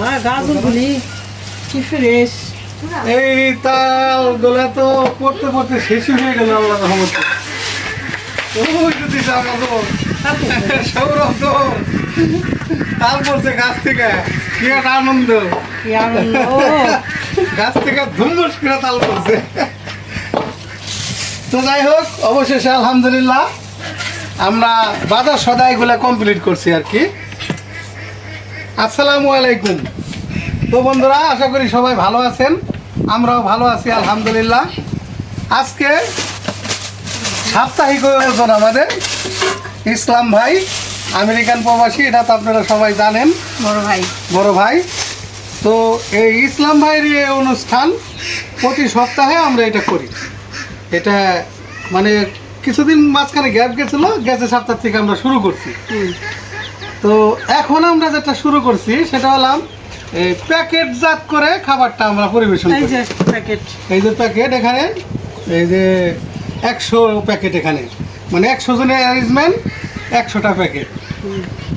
মা গাজরগুলি কি ফ্রেশ। এই তাল গোলা তো পড়তে পড়তে শেষ হয়ে গেল আল্লাহ রহমতে। ওই যদি সৌরভ তো তাল পড়ছে গাছ থেকে, কি একটা আনন্দ, কি আনন্দ। গাছ থেকে ধুমস করে তাল পড়ছে। তো যাই হোক, অবশেষে আলহামদুলিল্লাহ আমরা বাজার সদাইগুলো কমপ্লিট করছি আর কি। আসসালামু আলাইকুম। তো বন্ধুরা, আশা করি সবাই ভালো আছেন, আমরাও ভালো আছি আলহামদুলিল্লাহ। আজকে সাপ্তাহিক আয়োজন আমাদের ইসলাম ভাই, আমেরিকান প্রবাসী, এটা তো আপনারা সবাই জানেন, বড় ভাই। তো এই ইসলাম ভাইয়ের এই অনুষ্ঠান প্রতি সপ্তাহে আমরা এটা করি। এটা মানে কিছুদিন মাঝখানে গ্যাপ গেছিলো, গেছে সপ্তাহ থেকে আমরা শুরু করছি। তো এখন আমরা যেটা শুরু করছি সেটা হলাম এই প্যাকেটজাত করে খাবারটা আমরা পরিবেশন করি। এই যে প্যাকেট, এখানে এই যে 100 প্যাকেট, এখানে মানে 100 জনের অ্যারেঞ্জমেন্ট, 100টা প্যাকেট।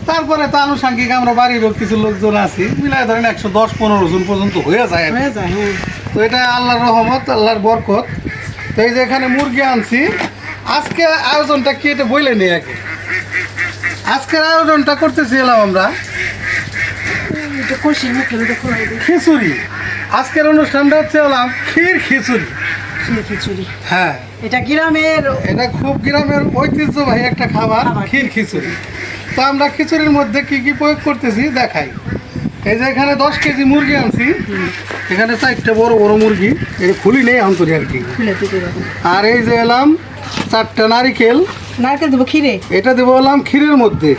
তারপরে তো আনুষঙ্গিক আমরা বাড়িরও কিছু লোকজন আছি, মিলাই ধরেন 110-15 জন পর্যন্ত হয়ে যায়। তো এটা আল্লাহর রহমত, আল্লাহর বরকত। তো এই যে এখানে মুরগি আনছি। আজকে আয়োজনটা কি এটা বইলে নেই আগে। আজকের আয়োজনটা করতেছিলাম আমরা খিচুড়ি। আজকের অনুষ্ঠানটা হচ্ছে হলাম খিচুড়ি। হ্যাঁ, এটা গ্রামের, এটা খুব গ্রামের ঐতিহ্যবাহী একটা খাবার, খিচুড়ি। তো আমরা খিচুড়ির মধ্যে কি কি প্রয়োগ করতেছি দেখাই। এই যে এখানে 10 কেজি মুরগি আনছি, এখানে 4টে বড় বড় মুরগি, এটা খুলি নেই অন্তরে আর কি। আর এই যে এলাম 4টা নারিকেল দেবো ক্ষীরে, এটা দেবো এলাম ক্ষীরের মধ্যে।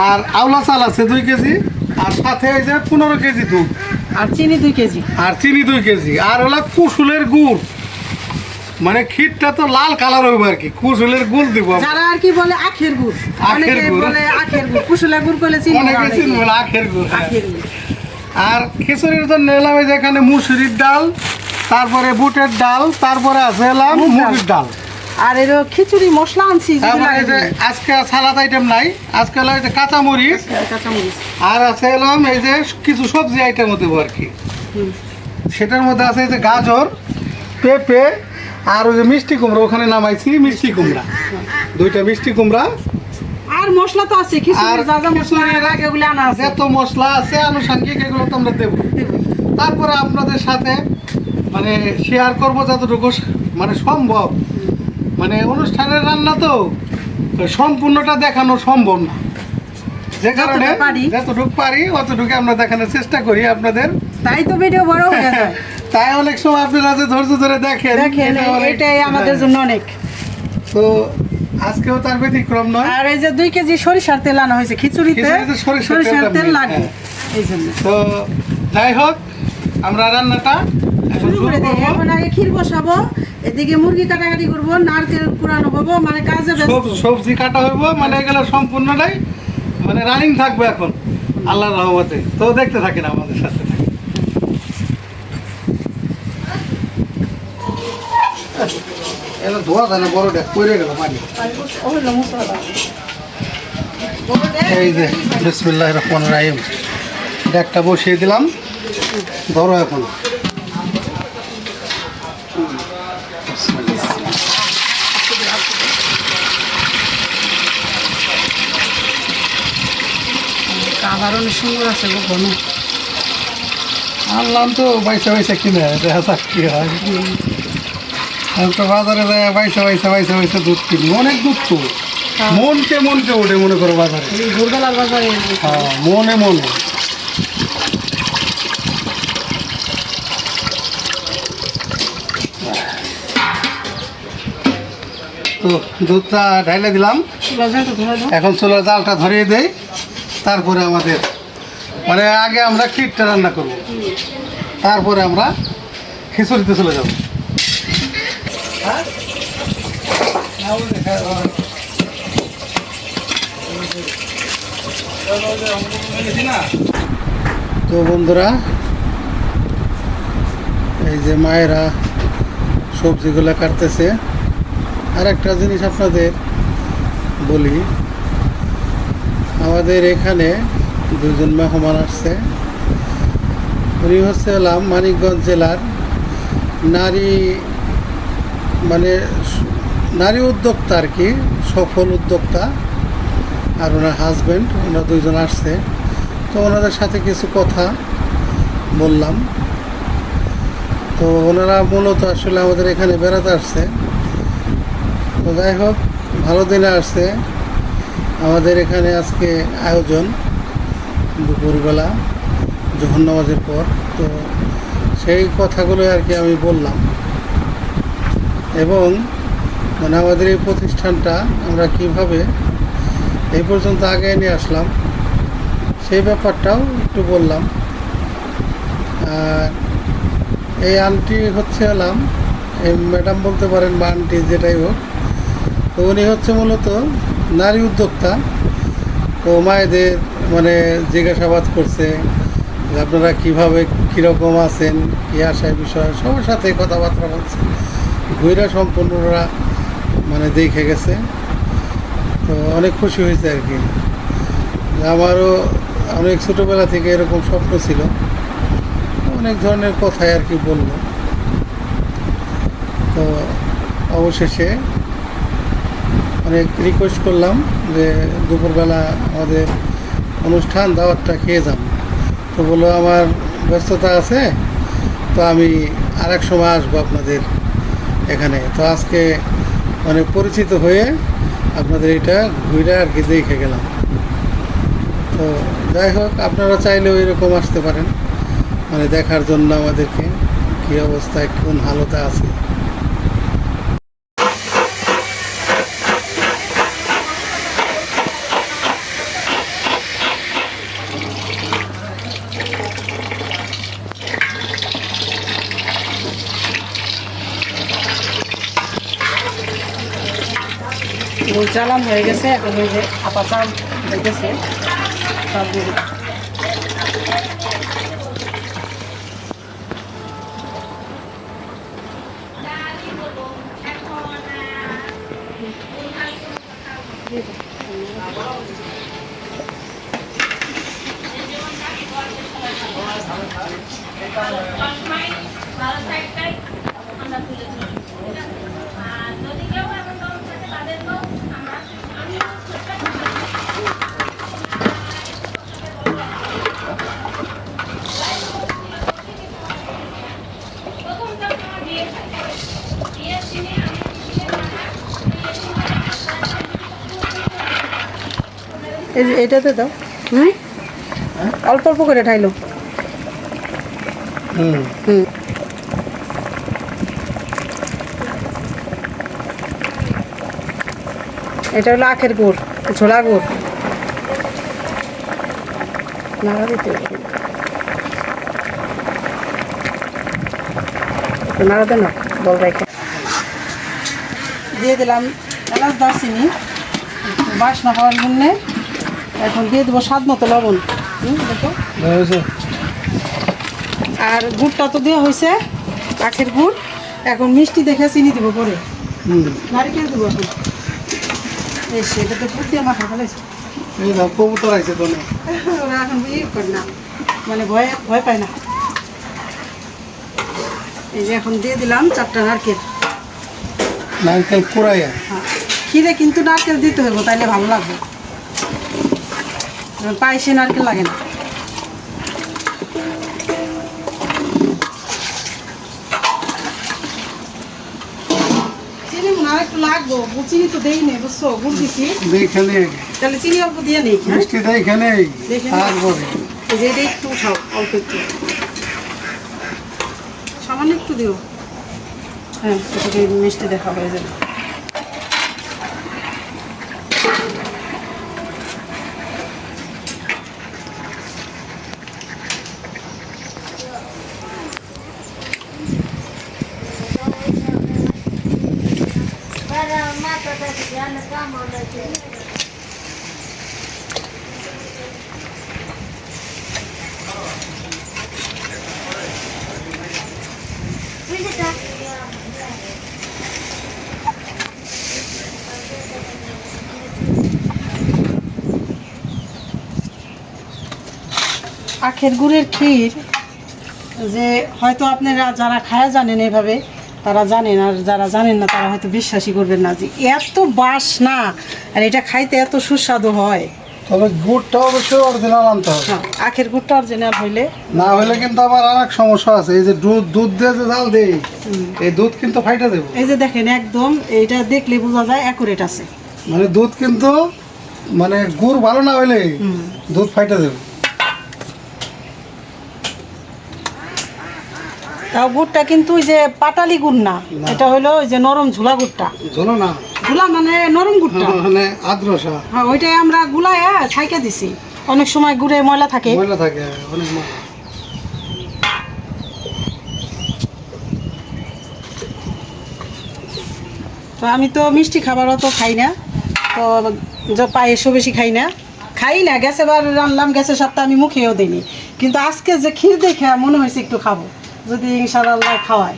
আর আওলা চাল আছে 2 কেজি, আর সাথে এই যে 15 কেজি দুধ, আর চিনি 2 কেজি, আর হলো কুসুলের গুড়। মানে ক্ষীরটা তো লাল কালার হইব আর কি, কুসুলের গুড় দিব। যারা আর কি বলে আখের গুড়, অনেকে বলে আখের গুড়, কুসুলের গুড় বলে চিনি, অনেকে চিনি বলে আখের গুড়। আর খিচুড়ির জন্য এলাম এই যে এখানে মুসুরির ডাল, তারপরে বুটের ডাল, তারপরে আছে এলাম মুগের ডাল। আর এর খিচুড়ি মশলা আনছি। আজকে সালাদ আইটেম নাই, আজকে হলো এই যে কাঁচামরিচ, আর আছে এলাম এই যে কিছু সবজি আইটেম দেবো আর কি। সেটার মধ্যে আছে এই যে গাজর, পেঁপে, আর ওই যে মিষ্টি কুমড়া, ওখানে নামাইছি মিষ্টি কুমড়া, 2টা মিষ্টি কুমড়া। আর মশলা তো আছে, খিচুড়ির যা যা মশলা লাগে ওগুলো আনা আছে, যত মশলা আছে আনুষঙ্গিক এগুলো তো আমরা দেবো। তারপরে আপনাদের সাথে মানে শেয়ার করবো যতটুকু মানে সম্ভব। মানে অনুষ্ঠানের রান্না তো সম্পূর্ণটা দেখানো সম্ভব না, যে কারণে যতটুকু পারি অতটুকু আমরা দেখানোর চেষ্টা করি আপনাদের। তাই তো ভিডিও বড় হয়ে যায়। তাই অনেক সময় আপনারা যে ধৈর্য ধরে দেখেন, এটাই আমাদের জন্য অনেক। তো আজকেও তার ব্যতিক্রম নয়। আর এই যে 2 কেজি সরিষার তেল আনা হয়েছে খিচুড়িতে, সরিষার তেল লাগে এই জন্য। তো যাই হোক, আমরা রান্নাটা শুরু করে দিই। এখন আগে ক্ষীর বসাবো, এদিকে মুরগি কাটাকাটি করবো, নারকেল কুড়ানো হবো, মানে কাজে সবজি কাটা হইব, মানে এগুলো সম্পূর্ণটাই মানে রানিং থাকবে এখন আল্লাহর রহমতে। তো দেখতে থাকেন আমাদের সাথে। ধোয়া যায় না, বড়টা পড়ে গেল পানি। এই যে বিসমিল্লাহির রহমানির রহিম, একটা বসিয়ে দিলাম, ধরো এখন। কালার অনেক সুন্দর আছে, ঘন। আনলাম তো বাইসা কিনে, দেখা যাক কি হয়। আমি তো বাজারে যাই বাইসা দুধ কিনি, অনেক দুধ তো মনকে ওঠে মনে করো বাজারে, ভোরবেলার বাজারে। হ্যাঁ, মনে তো দুধটা ঢাইলে দিলাম। এখন চুলার জালটা ধরিয়ে দেই, তারপরে আমাদের মানে আগে আমরা ক্ষীরটা রান্না করব, তারপরে আমরা খিচুড়িতে চলে যাব। তো বন্ধুরা, এই যে মায়েরা সবজিগুলো কাটতেছে। আর একটা জিনিস আপনাদের বলি, আমাদের এখানে 2জন মেহমান আসছে, উনি হচ্ছে হলাম মানিকগঞ্জ জেলার নারী মানে নারী উদ্যোক্তা আর কি, সফল উদ্যোক্তা। আর ওনার হাজব্যান্ড, ওনারা দুইজন আসছে, তো ওনাদের সাথে কিছু কথা বললাম। তো ওনারা মূলত আসলে আমাদের এখানে বেড়াতে আসছে। তো যাই হোক, ভালো দিনে আসছে। আমাদের এখানে আজকে আয়োজন দুপুরবেলা জোহর নামাজের পর। তো সেই কথাগুলো আর কি আমি বললাম, এবং মানে আমাদের এই প্রতিষ্ঠানটা আমরা কিভাবে এই পর্যন্ত আগে নিয়ে আসলাম সেই ব্যাপারটাও একটু বললাম। আর এই আন্টি হচ্ছে হলাম, এই ম্যাডাম বলতে পারেন বা আন্টি যেটাই হোক, তো উনি হচ্ছে মূলত নারী উদ্যোক্তা। তো মায়েদের মানে জিজ্ঞাসাবাদ করছে যে আপনারা কীভাবে কীরকম আছেন, কী আশায় বিষয়, সবার সাথে কথাবার্তা বলছে। ঘুরে সম্পূর্ণরা মানে দেখে গেছে। তো অনেক খুশি হয়েছে আর কি। আমারও অনেক ছোটোবেলা থেকে এরকম স্বপ্ন ছিল। অনেক ধরনের কথাই আর কি বললো। তো অবশেষে অনেক রিকোয়েস্ট করলাম যে দুপুরবেলা আমাদের অনুষ্ঠান দাওয়াতটা খেয়ে যান। তো বললো আমার ব্যস্ততা আছে, তো আমি আরেক সময় আসবো আপনাদের এখানে। তো আজকে মানে পরিচিত হয়ে আপনাদের এটা ঘুরে আর কি দেখে গেলাম। তো যাই হোক, আপনারা চাইলেও এরকম আসতে পারেন, মানে দেখার জন্য আমাদেরকে কী অবস্থায় কোন হালতে আছে। গোল চালান হয়ে গেছে, এখন ওই যে আপা চাল হয়ে গেছে সব দিয়ে এটাতে দাও। অল্প অল্প করে ঠাইলো। এটা হলো আখের গুড়, ছোলা গুড়। নাড়া দিতে নাড়া দেন না, বল রেখে দিয়ে দিলাম এলাচ দারচিনি বাসনা হওয়ার জন্যে। এখন দিয়ে দেবো স্বাদ মতো লবণ। দেখো, আর গুড়টা তো দেওয়া হয়েছে, আখের গুড়। এখন মিষ্টি দেখে চিনি দেবো পরে, নারিকেল দেবো। এখন এটা তো গুড় দিয়ে মাখা ফেলেছে। কবুতর আছে তো ওরা এখন ইয়ে করে না, মানে ভয় ভয় পায় না। এই যে এখন দিয়ে দিলাম 4টা নারকেল। নারকেল কুড়াইয়া? হ্যাঁ, ক্ষীরে কিন্তু নারকেল দিতে হবে, তাইলে ভালো লাগবে। পায়েসে নারকেল লাগে না। চিনি মনে হয় একটু লাগবো, চিনি তো দেই নেই, বুঝছো? গুড় দিচ্ছি, তাহলে চিনি অল্প দিয়ে নেই। মিষ্টি দেখে নেই, তারপরে এই যে এটা একটু উঠাও, অল্প একটু, সামান্য একটু দিও। হ্যাঁ, এটাকে মিষ্টি দেখা হয়ে যাবে। আখের গুড়ের ক্ষীর যে হয়তো আপনারা যারা খায়া জানেন এভাবে তারা জানেন, আর যারা জানেন না তারা হয়তো বিশ্বাসই করবেন না যে এত বাসনা আর এটা খাইতে এত সুস্বাদু হয়। তবে গুড়টা অবশ্যই অরিজিনাল আনতে হবে। হ্যাঁ, আখের গুড়টা অরিজিনাল হইলে, না হলে কিন্তু আবার আরেক সমস্যা আছে। এই যে দুধ দিয়ে যে জাল দেই, এই দুধ কিন্তু ফাইটা দেবো। এই যে দেখেন একদম এইটা দেখলে বোঝা যায় অ্যাকুরেট আছে। মানে দুধ কিন্তু মানে গুড় ভালো না হইলে দুধ ফাইটা দেবো। তাও গুড়টা কিন্তু ওই যে পাটালি গুড় না, এটা হলো ওই যে নরম ঝুলা গুড়টা। ঝোলো না, ঝুলা মানে নরম গুড়টা, মানে আদ্রসা। হ্যাঁ ওইটাই আমরা গুলায় ছাইকে দিছি। অনেক সময় গুড়ে ময়লা থাকে। ময়লা থাকে অনেক ময়লা। তো আমি তো মিষ্টি খাবারও তো খাই না, তো পায়েসও বেশি খাই না, গ্যাসে বার রান্নাম, গ্যাসের সাথে আমি মুখেও দিইনি। কিন্তু আজকে যে ক্ষীর দেখে মনে হয়েছে একটু খাবো, যদি ইনশাআল্লাহ খাওয়ায়।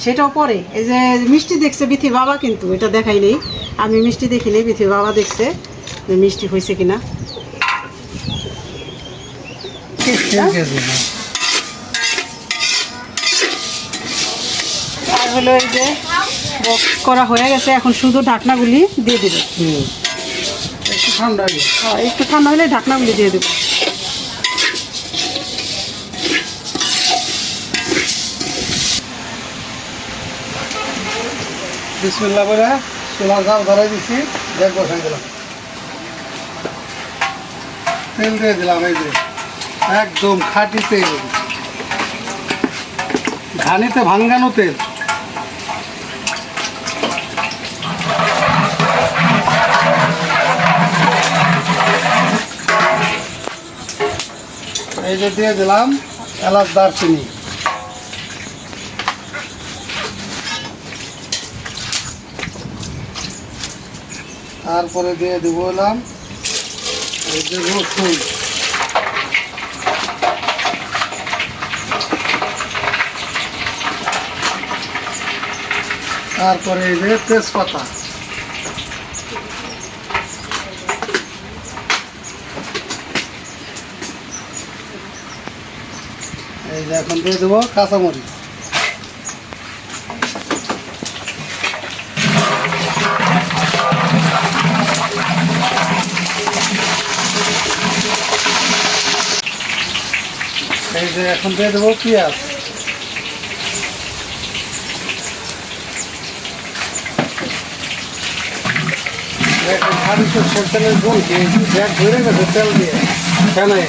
সেটাও পরে এই যে মিষ্টি দেখছে বিথি বাবা, কিন্তু এটা দেখাই নেই, আমি মিষ্টি দেখিনি, বিথি বাবা দেখছে যে মিষ্টি হয়েছে কিনা। আর হলো এই যে বক্স করা হয়ে গেছে, এখন শুধু ঢাকনাগুলি দিয়ে দেবে। একটু ঠান্ডা হয়ে গেছে। হ্যাঁ, একটু ঠান্ডা হলে ঢাকনাগুলি দিয়ে দেবো। বিসমিল্লাহ করে চুলার জাল ধরাই দিছি, দেখ বসাই দিলাম, তেল দিয়ে দিলাম। এই যে একদম খাঁটি তেল, ঘানিতে ভাঙ্গানো তেল। এই যে দিয়ে দিলাম এলাচ, দারচিনি। তারপরে দিয়ে দিব এলাম এই যে রসুন, তারপরে এই যে তেজপাতা, এই যে এখন দিয়ে দেবো কাঁচামরিচ। এই যে এখন দিয়ে দেবো পেঁয়াজ। এখন খালি সরষের তেলের বলছি, ব্যাগ ধরে গেছে তেল দিয়ে ফেলে।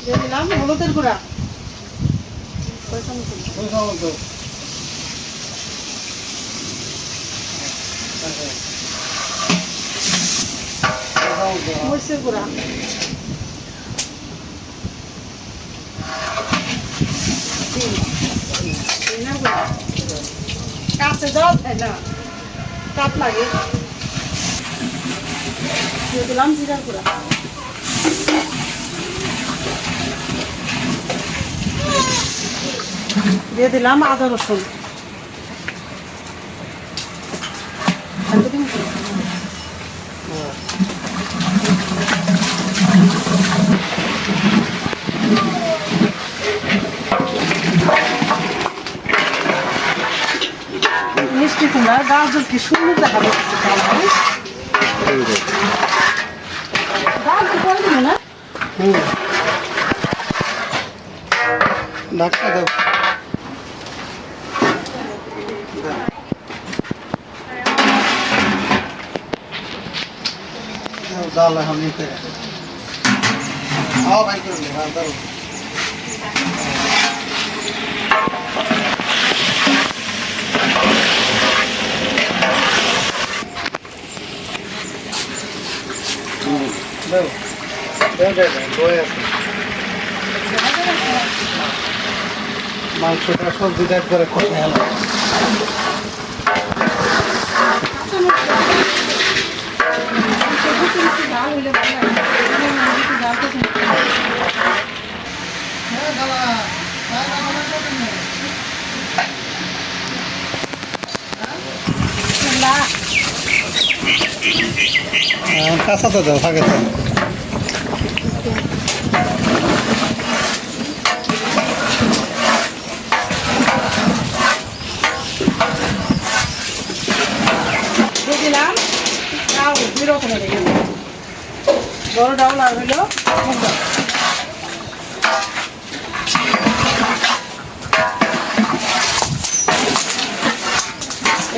দিয়ে দিলাম হলুদের গুঁড়া। মরিচের গুঁড়া, কাছে জল তাই না, তাপ লাগে। দিয়ে দিলাম জিরার গুঁড়া, দিয়ে দিলাম আদা রসুন। মিষ্টি কুমড়া গাজর কি সুন্দর দেখা যাচ্ছে, গাজর করে দিব না। ঢাকা দাও। ডাল এখন নিতে ভাই করলে দাও। দাও দাও দাও, বয়ে আছে। মাংসটা সবজিটা একবারে কষে গেল। কাঁচা তো দাও থাকে তো। দিলাম চাউল 2 রকমের বড় ডাউল আর হইলো মুগ ডাল।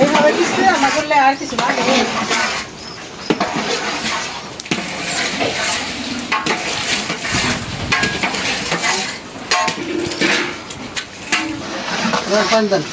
এইভাবে কিছু রান্না করলে আর কিছু লাগে পানি দেন।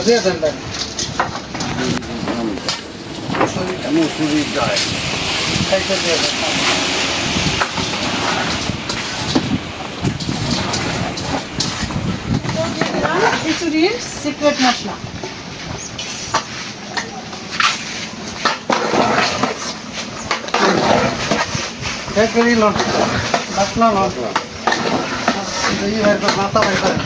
দিয়ে দেন দেন। মুসুরির ডাল খাইতে দিয়ে দেন। খিচুড়ির সিক্রেট মশলা একবারই লন বাটলা লন এই ভাই মাথা ভাই করে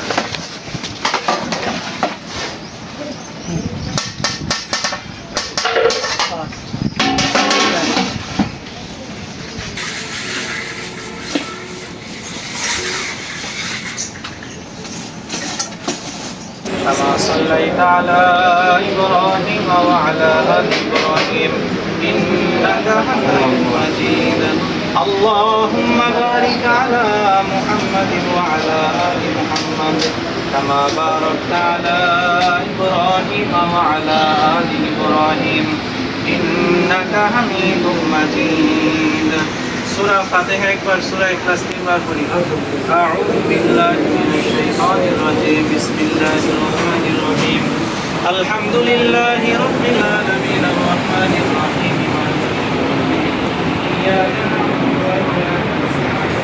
كما صليت على إبراهيم وعلى آل إبراهيم إنك حميد مجيد اللهم بارك على محمد وعلى آل محمد كما باركت على إبراهيم وعلى آل إبراهيم إنك حميد مجيد سورة الفاتحة أكبر سورة إخلاص تكبر أعوذ بالله من الشيطان الرجيم بسم الله الرحمن الرحيم الحمد لله رب العالمين الرحمن الرحيم مالك يوم الدين إياك نعبد وإياك نستعين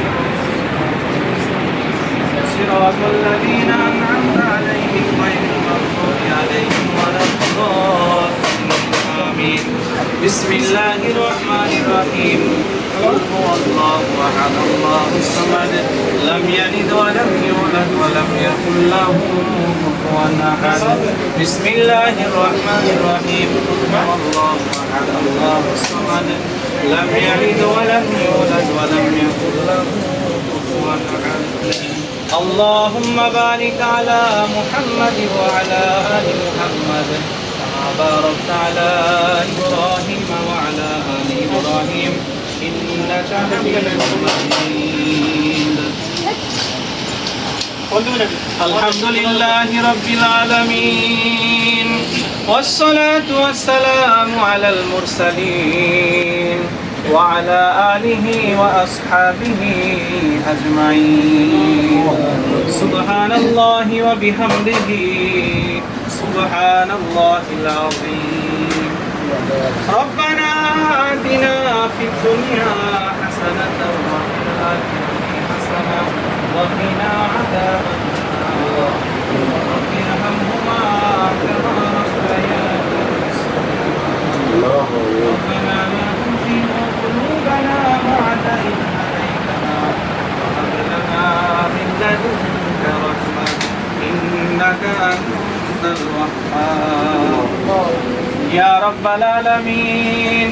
صراط الذين أنعمت عليهم غير المغضوب عليهم ولا الضالين آمين بسم الله الرحمن الرحيم قل هو الله أحد الله الصمد لم يلد ولم يولد ولم يكن له كفوا أحد بسم الله الرحمن الرحيم قل هو الله أحد الله الصمد لم يلد ولم يولد ولم يكن له كفوا أحد اللهم بارك على محمد وعلى آل محمد كما باركت على إبراهيم وعلى آل إبراهيم إنك حميد مجيد الحمد لله رب العالمين والصلاة والسلام على المرسلين وعلى آله وأصحابه أجمعين سبحان الله وبحمده سبحان الله العظيم ربنا آتنا في الدنيا حسنة وفي الآخرة حسنة وقنا عذاب النار رب ارحمهما كما ربياني صغيرا ربنا لا تزغ قلوبنا بعد إذ هديتنا وهب لنا من لدنك رحمة إنك أنت أنت الوهاب يا رب العالمين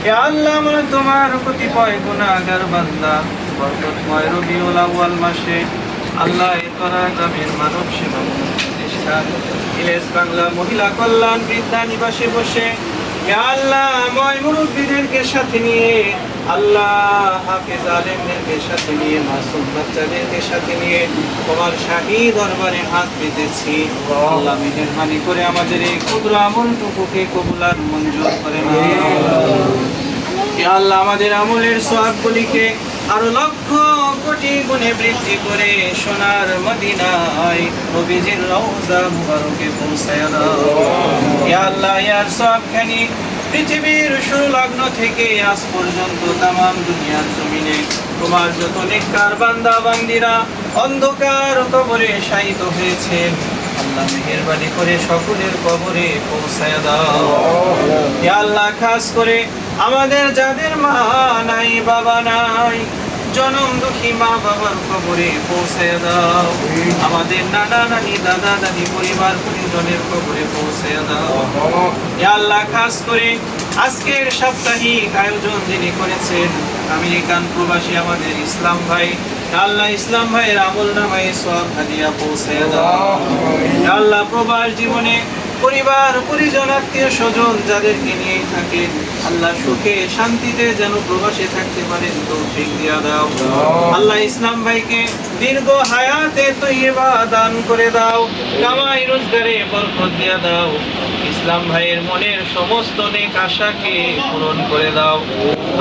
يا الله আমরা তোমার কতিপয় গুনাহগার বান্দা বরকতময় রবিউল আউয়াল মাসে আল্লাহ তোরা গ্রামের মানব সেবা প্রতিষ্ঠান ইলেস বাংলা মহিলা কল্যাণ বৃদ্ধা নিবাসে বসে ইয়া আল্লাহ ময় মুরব্বীদেরকে সাথে নিয়ে আল্লাহ হাফেজ আলেমদেরকে সাথে নিয়ে মাসুম বাচ্চাদেরকে সাথে নিয়ে তোমার শাহী দরবারে হাত পেতেছি আল্লাহ মেহেরবানি করে আমাদের এই ক্ষুদ্র আমলটুকুকে কবুল আর মঞ্জুর করে নাও ইয়া আল্লাহ আমাদের আমলের সওয়াবগুলিকে আরো লক্ষ কোটি গুণে বৃদ্ধি করে সোনার মদিনায় নবীজির রওজা মুবারকে পৌঁছায়া দাও ইয়া আল্লাহ ইয়ার সওয়াবখানি পৃথিবীর শুরু লগ্ন থেকে আজ পর্যন্ত তামাম দুনিয়ার জমিনে তোমার যত নেককার বান্দা বান্দিরা অন্ধকার কবরে শায়িত হয়েছেন আল্লাহ মেহেরবানি করে সকলের কবরে পৌঁছায়া দাও ইয়া আল্লাহ খাস করে আমাদের যাদের মা নাই বাবা নাই জনম দুঃখী মা বাবার কবরে পৌঁছে দাও আমাদের নানা নানি দাদা দাদি পরিবার পরিজনের কবরে পৌঁছে দাও ইয়া আল্লাহ খাস করে আজকের সাপ্তাহিক আয়োজন যিনি করেছেন আমেরিকান প্রবাসী আমাদের ইসলাম ভাই আল্লাহ ইসলাম ভাইয়ের আমল নামায় সওয়াব হাদিয়া পৌঁছে দাও ইয়া আল্লাহ প্রবাস জীবনে পরিবার পরিজন আত্মীয় স্বজন যাদেরকে নিয়ে থাকেন আল্লাহ সুখে শান্তিতে যেন প্রবাসে থাকতে পারেন তৌফিক দিয়া দাও আল্লাহ ইসলাম ভাইকে দীর্ঘ হায়াতে তৈয়বা দান করে দাও কামাই রোজগারে বরকত দিয়া দাও ইসলাম ভাইয়ের মনের সমস্ত নেক আশাকে পূরণ করে দাও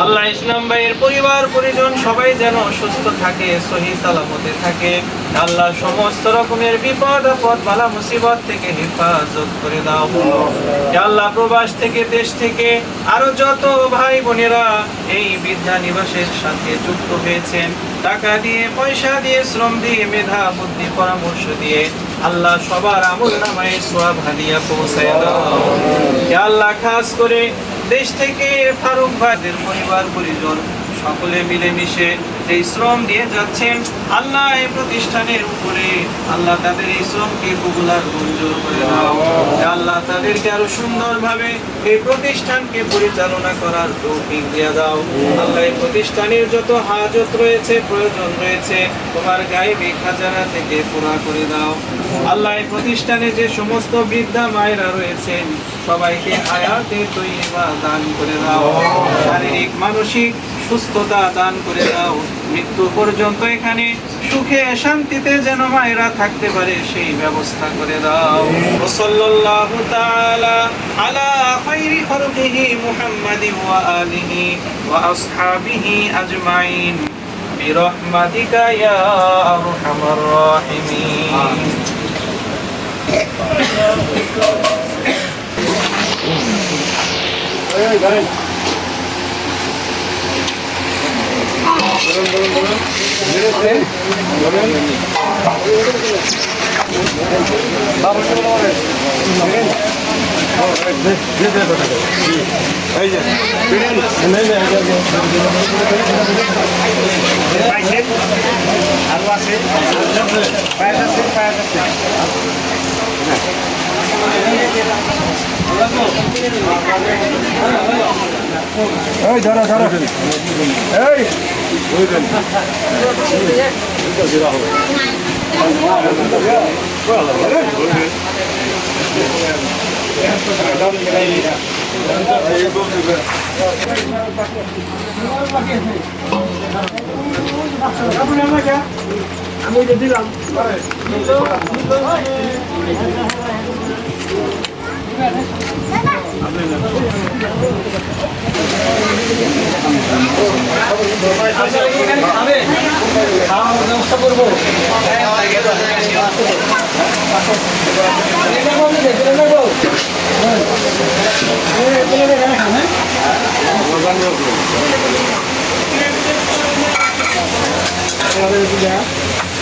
আল্লাহ ইসলাম ভাইয়ের পরিবার পরিজন সবাই যেন সুস্থ থাকে সহি সালামতে থাকে আল্লাহ সমস্ত রকমের বিপদ আপদ বালা মুসিবত থেকে হেফাজত করে দাও ইয়া আল্লাহ প্রবাস থেকে দেশ থেকে আরো যত ভাই বোনেরা এই বৃদ্ধা নিবাসের সাথে যুক্ত হয়েছেন টাকা দিয়ে পয়সা দিয়ে শ্রম দিয়ে মেধা বুদ্ধি পরামর্শ দিয়ে আল্লাহ সবার আমল নামায় সওয়াব হাদিয়া পৌঁছায় দাও ইয়া আল্লাহ খাস করে দেশ থেকে ফারুক ভাইদের পরিবার পরিজন সকলে মিলেমিশে এই শ্রম দিয়ে যাচ্ছেন আল্লাহ এই প্রতিষ্ঠানের উপরে আল্লাহ তাদের এই শ্রমকে কবুল আর মঞ্জুর করে দাও ইয়া আল্লাহ তাদেরকে আরো সুন্দরভাবে এই প্রতিষ্ঠানকে পরিচালনা করার তৌফিক দিয়ে দাও আল্লাহ এই প্রতিষ্ঠানের যত হাজত রয়েছে প্রয়োজন রয়েছে তোমার গায়েবী খাজানা থেকে পুরা করে দাও আল্লাহ এই প্রতিষ্ঠানে যে সমস্ত বৃদ্ধা মায়েরা রয়েছেন সবাইকে হায়াতে তৈয়বা দান করে দাও শারীরিক মানসিক সুস্থতা দান করে দাও মৃত্যু পর্যন্ত এখানে সুখে শান্তিতে যেন মায়েরা থাকতে পারে সেই ব্যবস্থা করে দাও সাল্লাল্লাহু তাআলা আলা খায়রি খালকিহি মুহাম্মাদিন ওয়া আলিহি ওয়া আসহাবিহি আজমাইন বিরহমাতিকা ইয়া আরহামার রাহিমিন এই ধরো ধরো এই আমি দিলাম ব্যবস্থা করবো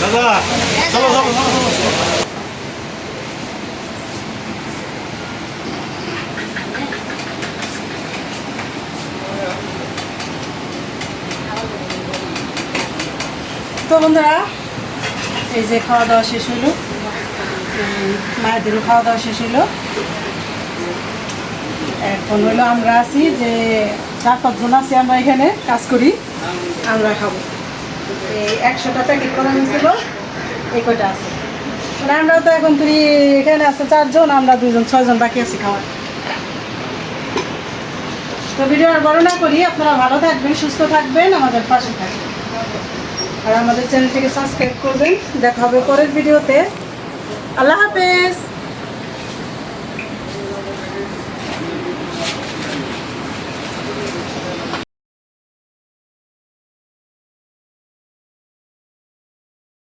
দাদা চলো চলো চলো তো বন্ধুরা এই যে খাওয়া দাওয়া শেষ হলো মায়েদেরও খাওয়া দাওয়া শেষ হলো। এখন হলো আমরা আছি যে 4-5 জন আছি, আমরা এখানে কাজ করি, আমরা খাবো। এই 100টা প্যাকেট করা হয়েছিল, এই কয়টা আছে। মানে আমরা তো এখন তুই এখানে আছে 4 জন, আমরা 2 জন 6 জন বাকি আছি খাওয়ার। তো ভিডিও আর বড় না করি, আপনারা ভালো থাকবেন, সুস্থ থাকবেন, আমাদের পাশে থাকবেন আর আমাদের চ্যানেলটিকে সাবস্ক্রাইব করবেন। দেখা হবে পরের ভিডিওতে। আল্লাহ হাফেজ।